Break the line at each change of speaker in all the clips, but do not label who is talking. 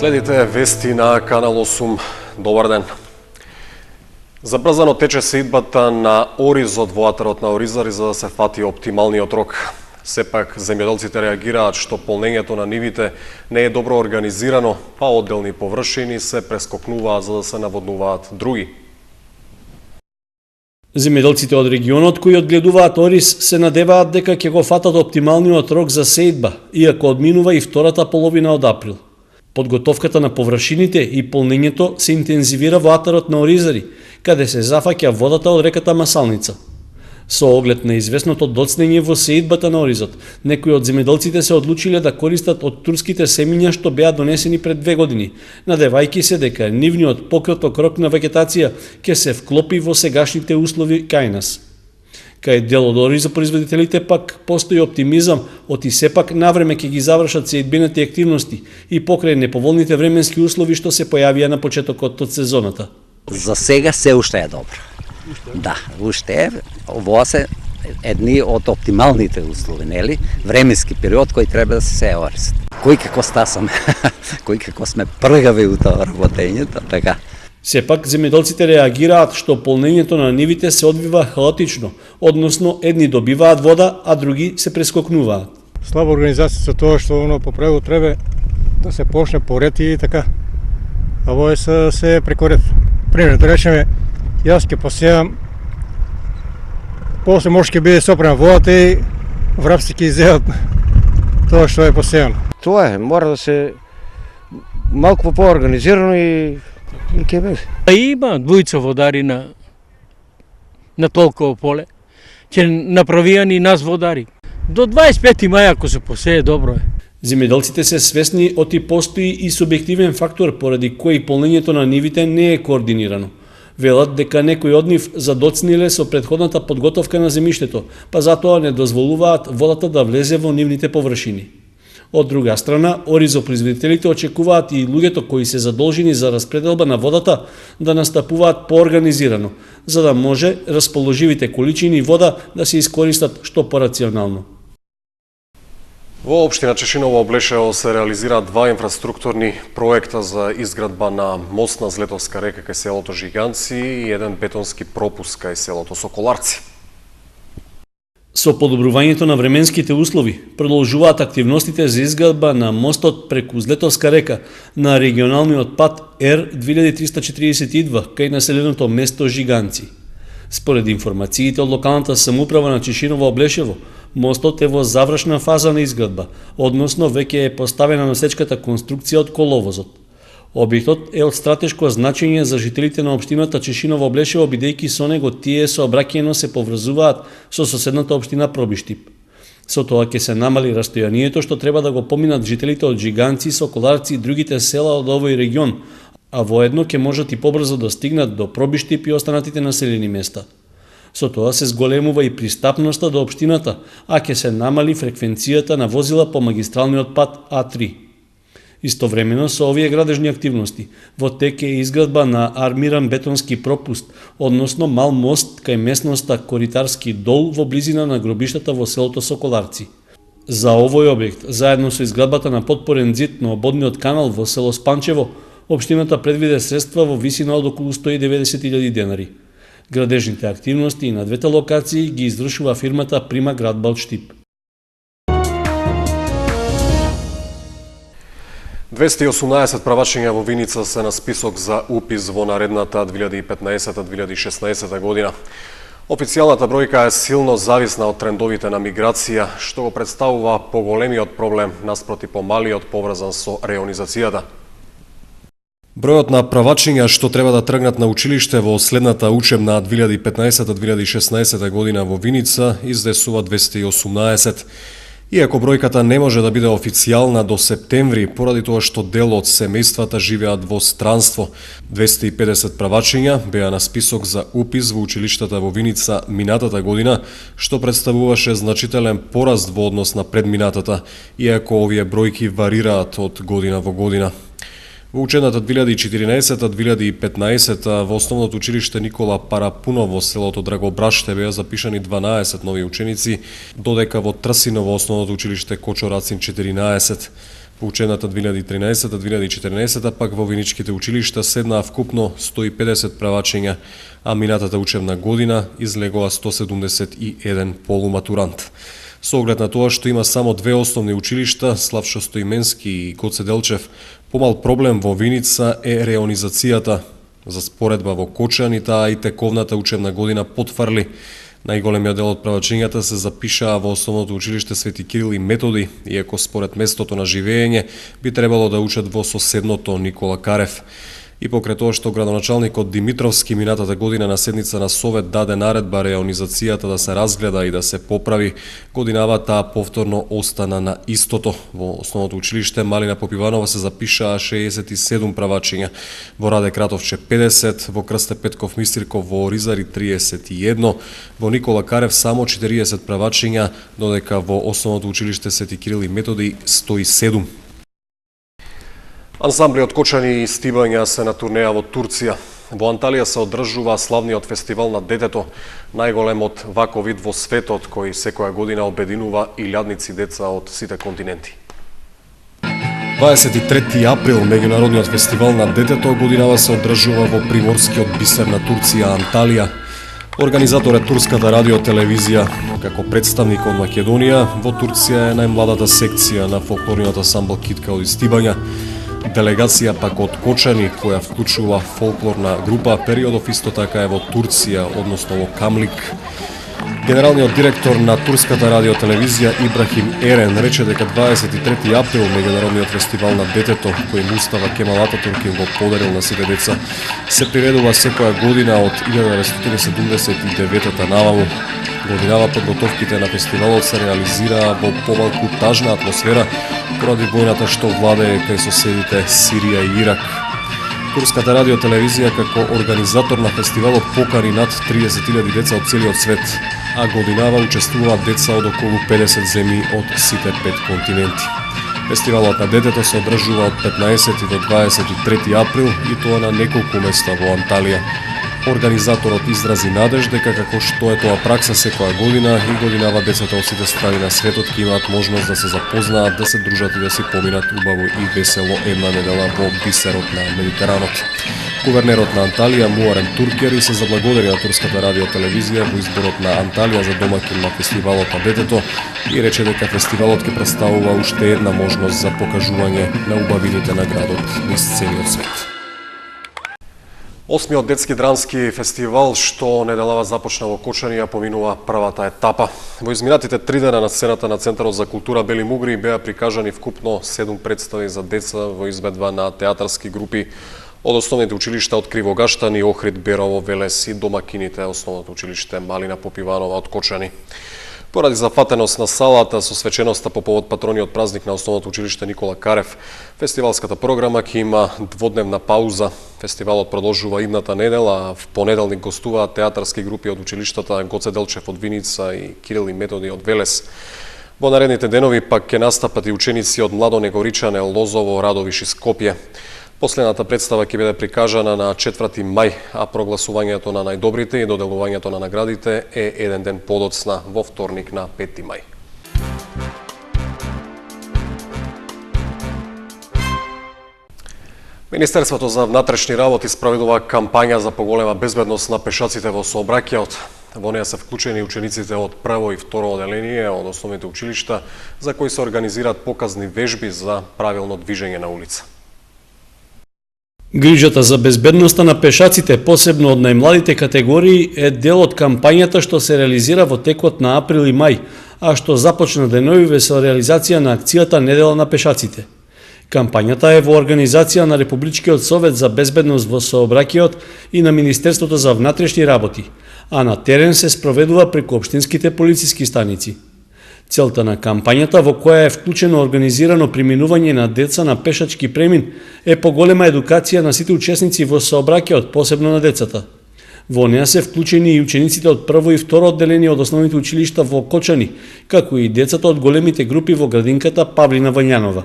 Следите вести на Канал 8. Добар ден. Забрзано тече сеидбата на ориз од воатарот на оризари за да се фати оптималниот рок. Сепак, земјоделците реагираат што полнењето на нивите не е добро организирано, па одделни површини се прескокнуваат за да се наводнуваат други.
Земјоделците од регионот кои одгледуваат ориз се надеваат дека ќе го фатат оптималниот рок за сеидба, иако одминува и втората половина од април. Подготовката на површините и полнењето се интензивира во атарот на оризари, каде се зафаќа водата од реката Масалница. Со оглед на известното доцнење во сеидбата на оризот, некои од земјоделците се одлучиле да користат од турските семиња што беа донесени пред 2 години, надевајќи се дека нивниот пократок рок на вегетација ќе се вклопи во сегашните услови кај нас. Кај дел од оризопроизводителите пак постои оптимизам оти сепак навреме ќе ги завршат сеидбените активности и покрај неповолните временски услови што се појавија на почетокот од сезоната.
За сега се уште е добро. Да, уште е. Ово се едни од оптималните услови, нели? Временски период кој треба да се сее ориз. Кој како стасаме, кој како сме пргави у тоа работењето, така.
Сепак, земјоделците реагираат што полнењето на нивите се одвива хаотично, односно едни добиваат вода, а други се прескокнуваат.
Слаба организација со тоа што по правило треба да се почне по ред и така. А во се преко ред. Пример, да речеме, јас ќе посејам, после може ќе биде сопрена водата и врапци ќе изеат тоа што е посејано.
Тоа е, мора да се малку поорганизирано и ќе биде.
Има двојца водари на толково поле. Ќе направијани нас водари. До 25 мај ако се посее добро е.
Земјоделците се свесни оти постои и субјективен фактор поради кој полнењето на нивите не е координирано. Велат дека некои од нив задоцниле со претходната подготовка на земјиштето, па затоа не дозволуваат водата да влезе во нивните површини. Од друга страна, оризопроизводителите очекуваат и луѓето кои се задолжени за распределба на водата да настапуваат поорганизирано, за да може расположивите количини вода да се искористат што порационално.
Во општина Чешиново Облешево се реализираат 2 инфраструктурни проекта за изградба на мост на Злетовска река кај селото Жиганци и еден бетонски пропуст кај селото Соколарци.
Со подобрувањето на временските услови, продолжуваат активностите за изградба на мостот преку Злетовска река на регионалниот пат Р-2342 кај населеното место Жиганци. Според информациите од локалната самоуправа на Чешиново Облешево, мостот е во завршна фаза на изградба, односно веќе е поставена насечката конструкција од коловозот. Објектот е од стратешко значење за жителите на општината Чешиново Облешево, бидејќи со него тие сообраќајно се поврзуваат со соседната општина Пробиштип. Со тоа ќе се намали растојанието што треба да го поминат жителите од Жиганци, Соколарци и другите села од овој регион, а воедно ќе можат и побрзо да стигнат до Пробиштип и останатите населени места. Со тоа се зголемува и пристапноста до општината, а ќе се намали фреквенцијата на возила по магистралниот пат А3. Истовремено со овие градежни активности, во тек е изградба на армиран бетонски пропуст, односно мал мост кај местноста Коритарски дол во близина на гробиштата во селото Соколарци. За овој објект, заедно со изградбата на подпорен ѕид на ободниот канал во село Спанчево, општината предвиде средства во висина од околу 190.000 денари. Градежните активности и на двете локации ги извршува фирмата Прима Градбалштип.
218 правачиња во Виница се на список за упис во наредната 2015-2016 година. Официјалната бројка е силно зависна од трендовите на миграција, што го представува поголемиот проблем наспроти помалиот поврзан со реонизацијата. Бројот на правачиња што треба да тргнат на училиште во следната учебна 2015-2016 година во Виница изнесува 218. Иако бројката не може да биде официјална до септември, поради тоа што дел од семејствата живеат во странство. 250 правачиња беа на список за упис во училиштата во Виница минатата година, што представуваше значителен пораст во однос на предминатата, иако овие бројки варираат од година во година. Во учебната 2014-2015 во основното училиште Никола Парапуно во селото Драгобраште беа запишани 12 нови ученици, додека во Трсино во основното училиште Кочо Рацин 14. Во учебната 2013-2014 пак во виничките училишта седнаа вкупно 150 правачиња, а минатата учебна година излегоа 171 полуматурант. Со оглед на тоа што има само две основни училишта, Славчо Стоименски и Гоце Делчев, помал проблем во Виница е реонизацијата. За споредба во Кочани, таа и тековната учебна година потврли. Најголемиот дел од правачињата се запишаа во основното училиште Свети Кирил и Методи, иако според местото на живење би требало да учат во соседното Никола Карев. И покрај тоа што градоначалникот Димитровски минатата година на седница на Совет даде наредба реонизацијата да се разгледа и да се поправи, годинава таа повторно остана на истото. Во основното училиште Малина Попиванова се запишаа 67 правачиња, во Раде Кратовче 50, во Крсте Петков Мистирков во Оризари 31, во Никола Карев само 40 правачиња, додека во основното училиште Свети Кирил и Методи 107. Ансамбли од Кочани и Стибања се на турнеја во Турција. Во Анталија се одржува славниот фестивал на детето, најголемот ваков вид во светот, кој секоја година обединува илјадници деца од сите континенти. 23 април, меѓународниот фестивал на детето, годинава се одржува во приморскиот бисер на Турција, Анталија. Организатор е Турската радиотелевизија. Како представник од Македонија, во Турција е најмладата секција на фолклорниот ансамбл Китка од Стибања. Делегација пак од Кочани, која вклучува фолклорна група, периодов исто така е во Турција, односно во Камлик. Генералниот директор на Турската радиотелевизија Ибрахим Ерен рече дека 23 април, меѓународниот фестивал на детето, кој Мустафа Кемал Ататурк им го подарил на сите деца, се приведува секоја година од 1979 наваму. Годинава подготовките на фестивалот се реализираа во помалку тажна атмосфера поради војната што владее кај соседите Сирија и Ирак. Турската радиотелевизија како организатор на фестивалот покани над 30.000 деца од целиот свет, а годинава учествуваат деца од околу 50 земји од сите 5 континенти. Фестивалот на детето се одржува од 15 до 23 април и тоа на неколку места во Анталија. Организаторот изрази надеж дека како што е тоа пракса секоја година и годинава децата од сите страни на светот ќе имаат можност да се запознаат, да се дружат и да си поминат убаво и весело една недела во бисерот на Медитеранот. Гувернерот на Анталија Муарем Туркери се заблагодари на Турската радиотелевизија во изборот на Анталија за домакин на фестивалот на детето и рече дека фестивалот ќе представува уште една можност за покажување на убавините на градот низ целиот свет. Осмиот детски драмски фестивал што неделава започна во Кочани ја поминува првата етапа. Во изминатите 3 дена на сцената на Центарот за култура Бели Мугри беа прикажани вкупно 7 представи за деца во изведба на театарски групи од основните училишта од Кривогаштани, Охрид, Берово, Велес и домакините основното училиште Малина Попиванова од Кочани. Поради зафатеност на салата со свеченоста по повод патрониот празник на основното училиште Никола Карев, фестивалската програма ќе има дводневна пауза. Фестивалот продолжува идната недела, а в понеделник гостуваат театарски групи од училиштата Гоце Делчев од Виница и Кирил и Методи од Велес. Во наредните денови пак ќе настапат и ученици од Младо Негоричане, Лозово, Радовиш и Скопје. Последната представа ќе биде прикажана на 4 мај, а прогласувањето на најдобрите и доделувањето на наградите е еден ден подоцна, во вторник на 5 мај. Министерството за внатрешни работи спроведува кампања за поголема безбедност на пешаците во сообраќајот. Во неја се вклучени учениците од прво и второ оделение од основните училишта, за кои се организираат показни вежби за правилно движење на улица.
Грижата за безбедноста на пешаците, посебно од најмладите категории, е дел од кампањата што се реализира во текот на април и мај, а што започна денови со реализација на акцијата Недела на пешаците. Кампањата е во организација на Републичкиот совет за безбедност во сообраќајот и на Министерството за внатрешни работи, а на терен се спроведува преку општинските полициски станици. Целта на кампањата, во која е вклучено организирано преминување на деца на пешачки премин, е поголема едукација на сите учесници во сообраќајот, посебно на децата. Во неа се вклучени и учениците од прво и второ одделение од основните училишта во Кочани, како и децата од големите групи во градинката Павлина Вањанова.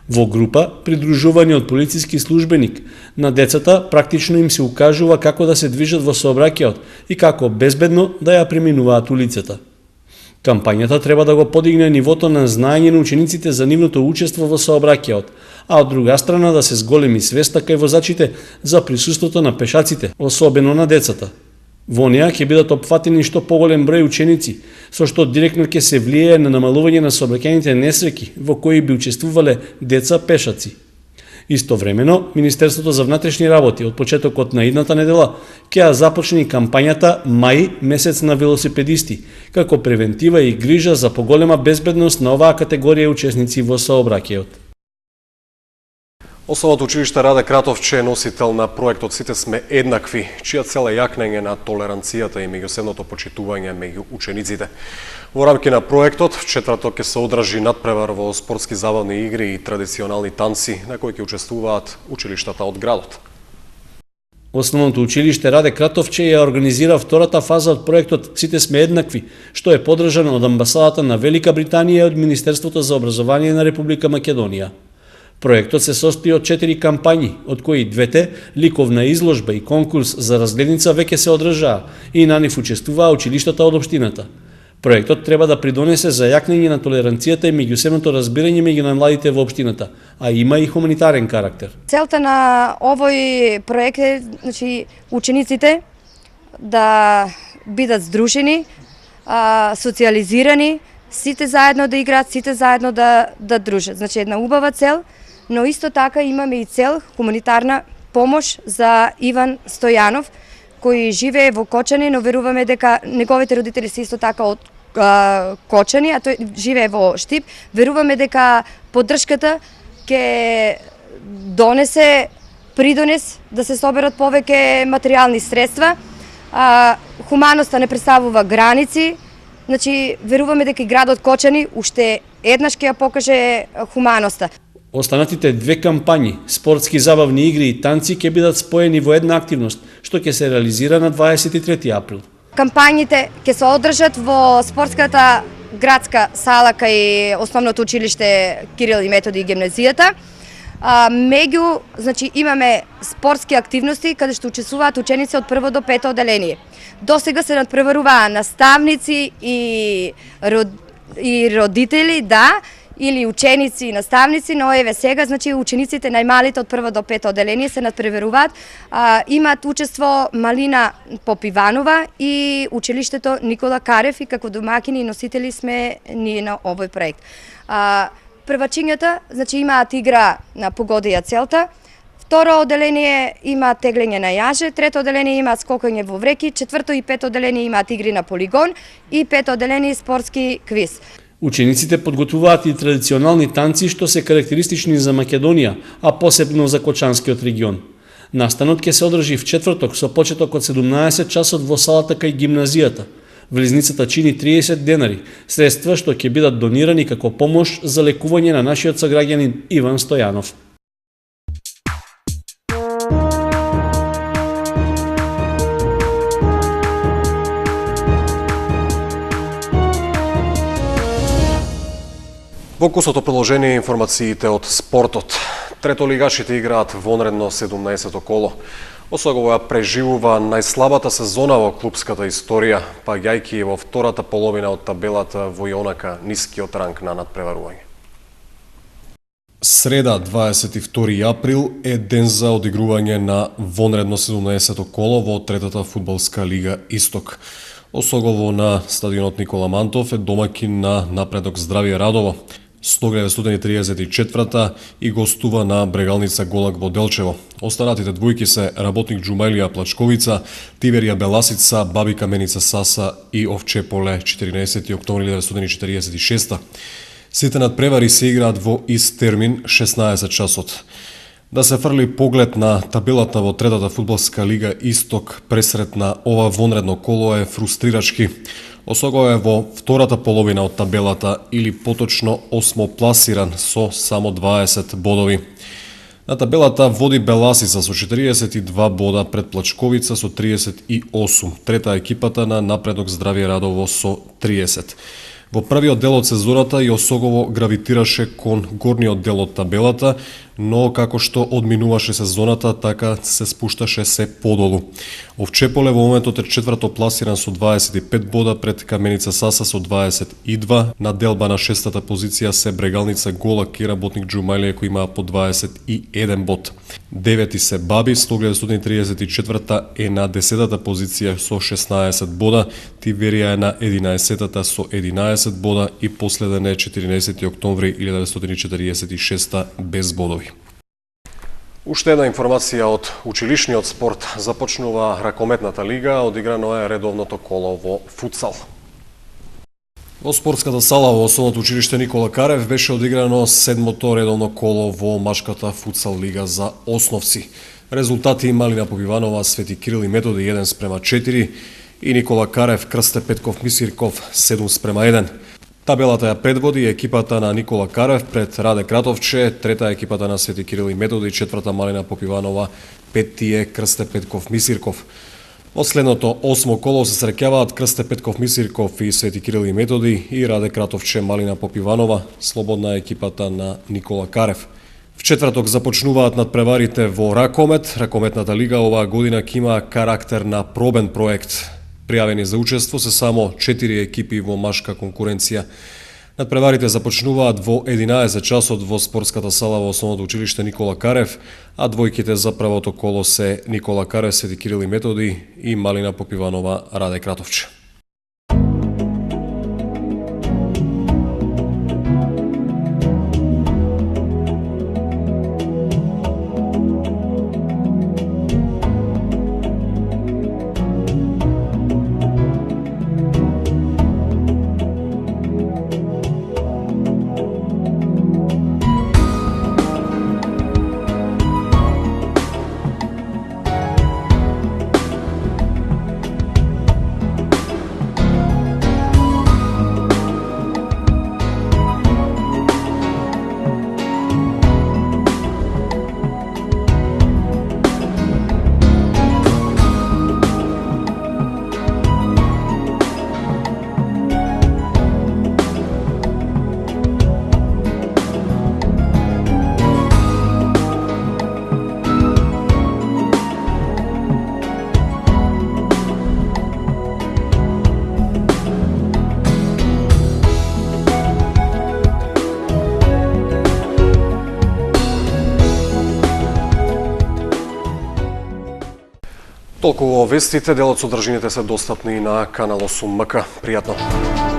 Во група, придружувани од полициски службеник, на децата практично им се укажува како да се движат во сообраќајот и како безбедно да ја преминуваат улицата. Кампањата треба да го подигне нивото на знаење на учениците за нивното учество во сообраќајот, а од друга страна да се зголеми свеста кај возачите за присуството на пешаците, особено на децата. Во неа ќе бидат опфатени што поголем број ученици, со што директно ќе се влијае на намалување на сообраќајните несреќи во кои би учествувале деца пешаци. Истовремено, Министерството за внатрешни работи од почетокот на идната недела ќе ја започне кампањата Мај, месец на велосипедисти, како превентива и грижа за поголема безбедност на оваа категорија учесници во сообраќајот.
Основното училиште Раде Кратовче е носител на проектот Сите сме еднакви, чија цел е јакнење на толеранцијата и меѓусебното почитување меѓу учениците. Во рамки на проектот, в четврток ќе се одржи надпревар во спортски забавни игри и традиционални танци на кои ќе учествуваат училиштата од градот.
Основното училиште Раде Кратовче ја организира втората фаза од проектот Сите сме еднакви, што е поддржан од амбасадата на Велика Британија и од Министерството за образование на Република Македонија. Проектот се состои од 4 кампањи, од кои двете, ликовна изложба и конкурс за разгледница веќе се одржаа и на нив учествуваа училиштата од општината. Проектот треба да придонесе за јакнење на толеранцијата и меѓусебното разбирање меѓу најмладите во општината, а има и хуманитарен карактер.
Целта на овој проект е, учениците да бидат здружени, социализирани, сите заедно да играат, сите заедно да дружат. Една убава цел, но исто така имаме и цел хуманитарна помош за Иван Стојанов, кој живее во Кочани, но веруваме дека неговите родители се исто така од Кочани, а тој живее во Штип. Веруваме дека поддршката ќе донесе придонес да се соберат повеќе материјални средства. Хуманоста не представува граници. Веруваме дека и градот Кочани уште еднаш ќе ја покаже хуманоста.
Останатите две кампањи, спортски забавни игри и танци, ќе бидат споени во една активност, што ќе се реализира на 23 април.
Кампањите ќе се одржат во спортската градска сала кај основното училиште Кирил и Методи и гимназијата. Меѓу, имаме спортски активности каде што учествуваат ученици од 1 до 5 оделение. До сега се надпреваруваа наставници и родители, или ученици и наставници, но еве сега, учениците најмалите од 1 до 5 оделение се надпреваруваат. Имаат учество Малина Попиванова и училиштето Никола Карев и како домакини и носители сме ние на овој проект. Првачињата, имаат игра на Погоди ја целта, второ оделение има теглење на јаже, трето оделение има скокање во вреки, четврто и пето оделение имаат игри на полигон и пето оделение спортски квиз.
Учениците подготвуваат и традиционални танци што се карактеристични за Македонија, а посебно за Кочанскиот регион. Настанот ќе се одржи в четврток со почеток од 17 часот во салата кај гимназијата. Влезницата чини 30 денари, средства што ќе бидат донирани како помош за лекување на нашиот сограѓанин Иван Стојанов.
Во кусото продолжение информациите од спортот. Третолигашите играат вонредно 17-то коло. Осогово ја преживува најслабата сезона во клубската историја, паѓајќи во втората половина од табелата во онака нискиот ранг на надпреварување. Среда, 22 април, е ден за одигрување на вонредно 17-то коло во третата фудбалска лига Исток. Осогово на стадионот Никола Мантов е домакин на Напредок Здравје Радово. 1934 и гостува на Брегалница Голак во Делчево. Останатите двојки се Работник Џумаилија Плачковица, Тиверија Беласица, Бабика Меница Саса и Овче Поле 14 октомври 1946. Сите надпревари се играат во ист термин 16 часот. Да се фрли поглед на табелата во третата фудбалска лига Исток пресред на ова вонредно коло е фрустрирачки. Осогово е во втората половина од табелата или поточно осмопласиран со само 20 бодови. На табелата води Беласица со 42 бода пред Плачковица со 38. Трета екипата на Напредок Здравје Радово со 30. Во првиот дел од сезоната и Осогово гравитираше кон горниот дел од табелата, но како што одминуваше сезоната, така се спушташе се подолу. Овчеполе во моментот е четврто пласиран со 25 бода пред Каменица Саса со 22, на делба на шестата позиција се Брегалница, Голак и Работник Џумајлија кои имаа по 21 бод. Девети се Баби, 1934 е на 10-та позиција со 16 бода, Тиверија е на 11-та со 11 бода и последен е 14 октомври 1946 без бодови. Уште една информација од училишниот спорт. Започнува ракометната лига, одиграно е редовното коло во футсал. Во спортската сала во Основното училиште Никола Карев беше одиграно седмото редовно коло во машката футсал лига за основци. Резултати имали на Попиванова, Свети Кирил и Методи 1:4 и Никола Карев, Крсте Петков, Мисирков 7:1. Табелата ја предводи екипата на Никола Карев пред Раде Кратовче, трета екипата на Свети Кирил и Методи, четврта Малина Попиванова, петти е Крсте Петков Мисирков. Во следното осмо коло се среќаваат Крсте Петков Мисирков и Свети Кирил и Методи и Раде Кратовче Малина Попиванова, слободна екипата на Никола Карев. В четврток започнуваат надпреварите во ракомет. Ракометната лига оваа година ќе има карактер на пробен проект. Пријавени за учество се само 4 екипи во машка конкуренција. Надпреварите започнуваат во 11 часот во спортската сала во Основното училиште Никола Карев, а двојките за првото коло се Никола Карев, Свети Кирил и Методи и Малина Попиванова, Раде Кратовче. Толку во вестите, дел од содржините се достапни на канал 8 МК. Пријатно!